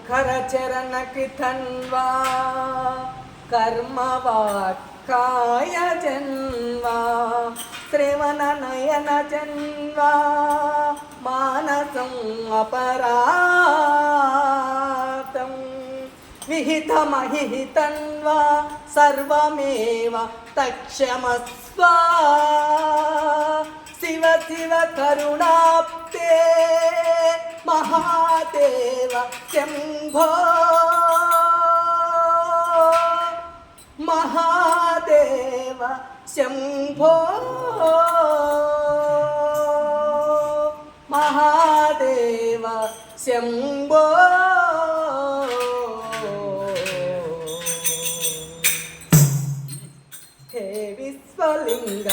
करचरण कृतन्वा कर्मवाक्काय जन्वा श्रवणनयन जन्वा मानसम् अपरातं विहितमहिहितन्वा सर्वमेव तक्षमस्व शिव शिव करुणाप्ते महादेव शम्भो महादेव शम्भो महादेव शम्भो हे विश्वलिंग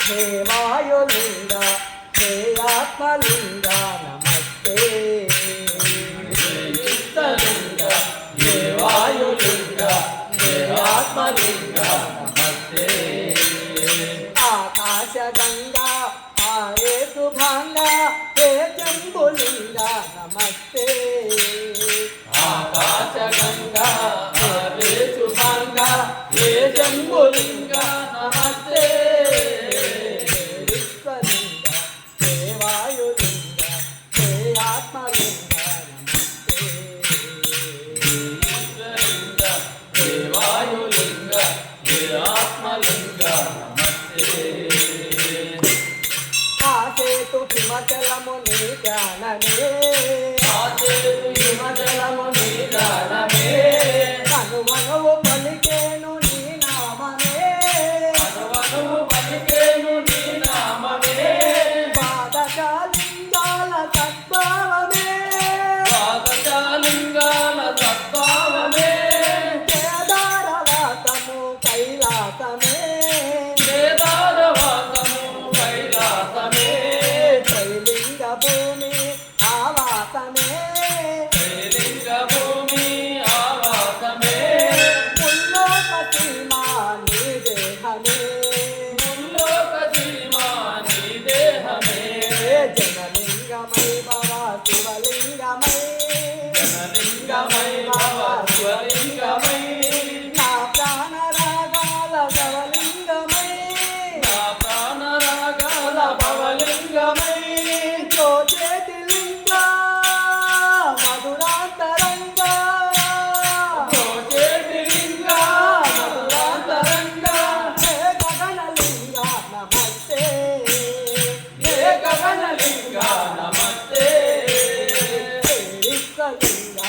हे वायुलिंग हे आत्मलिंग नमस्ते विश्वलिंग हे वायुलिंग हे आत्मलिंग नमस्ते आकाश गंगा आरे शुभांगा हे जंबुलिंग नमस्ते आकाश गंगा हरे शुभांगा हे जंबुलिंग नमस्ते विश्वलिंग हे वायुलिंग हे आत्मलिंग नमस्ते विश्वलिंग हे वायुलिंग हे आत्मलिंग नमस्ते आसे तु हिमचलमुनि ध्यानमे आसे तु हिमचलमुनि ध्यानमे కనుమనువు పలికేను నీ నామమే అనువనువు పలికేను నీ నామమే పాదకాలింగాల సద్భావమే పాదకాలింగాల సద్భావమే కేదారవాసము కైలాసమే కేదారవాసము కైలాసమే త్రైలింగ భూమి ఆవాసమే త్రైలింగ భూమి ఆవాసమే ముల్లోక సీమా నీ దేహమే ముల్లోక సీమా నీ దేహమే జనలింగమై భవ శివలింగమై జనలింగమై భవ శివలింగమై నా ప్రాణ రాగాల శవలింగమై నా ప్రాణరాగాల భవలింగమై చేతి లింగ మధురాంతరంగ కోచేటిలింగ మధురాంతరంగ హే గగనలింగ నమస్తే హే గగనలింగ నమస్తే హే విశ్వలింగ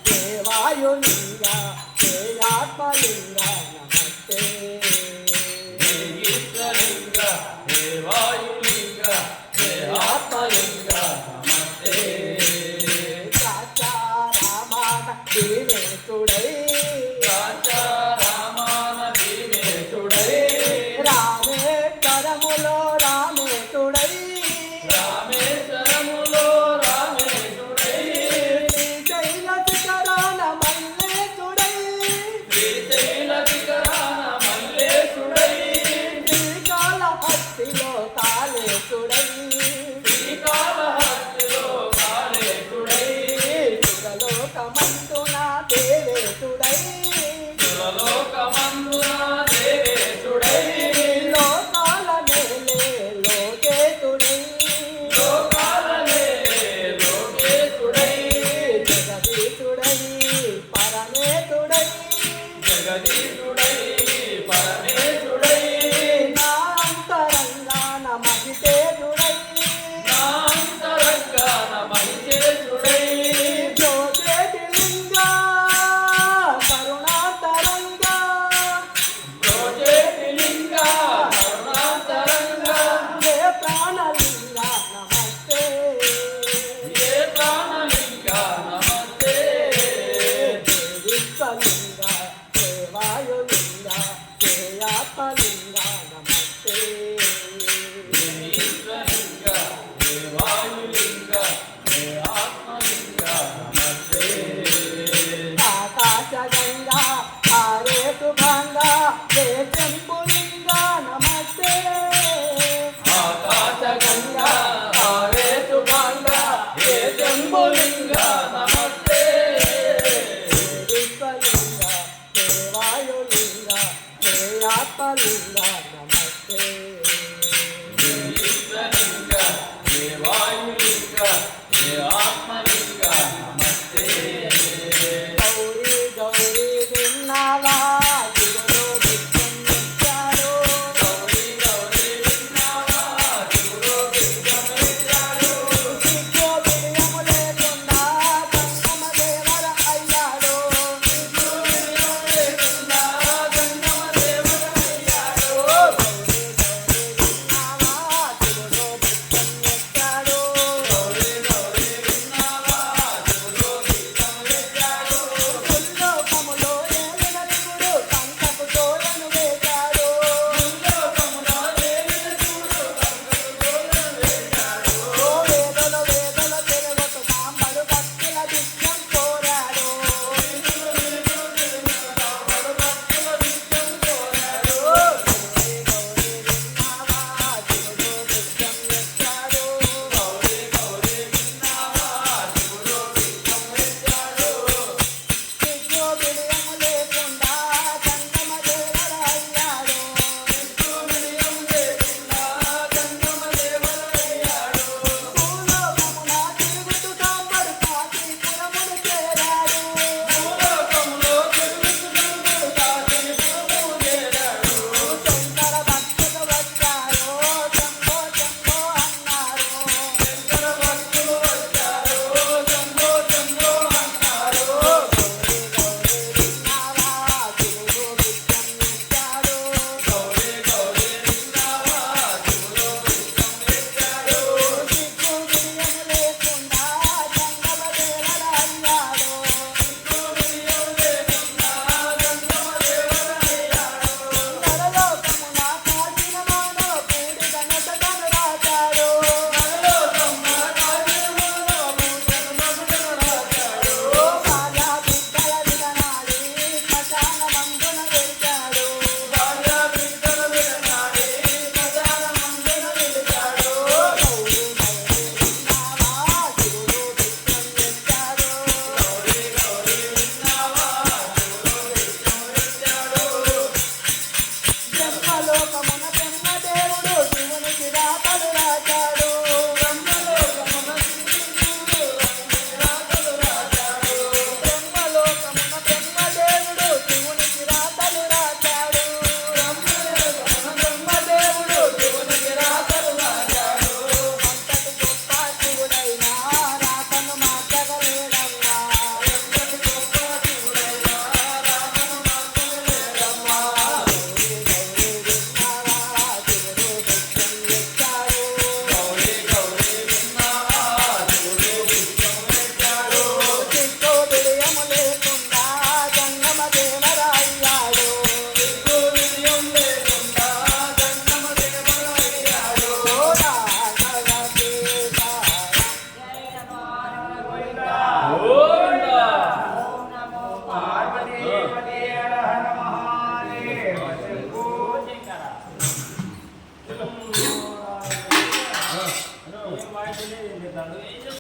హే వాయులింగ హే ఆత్మలింగ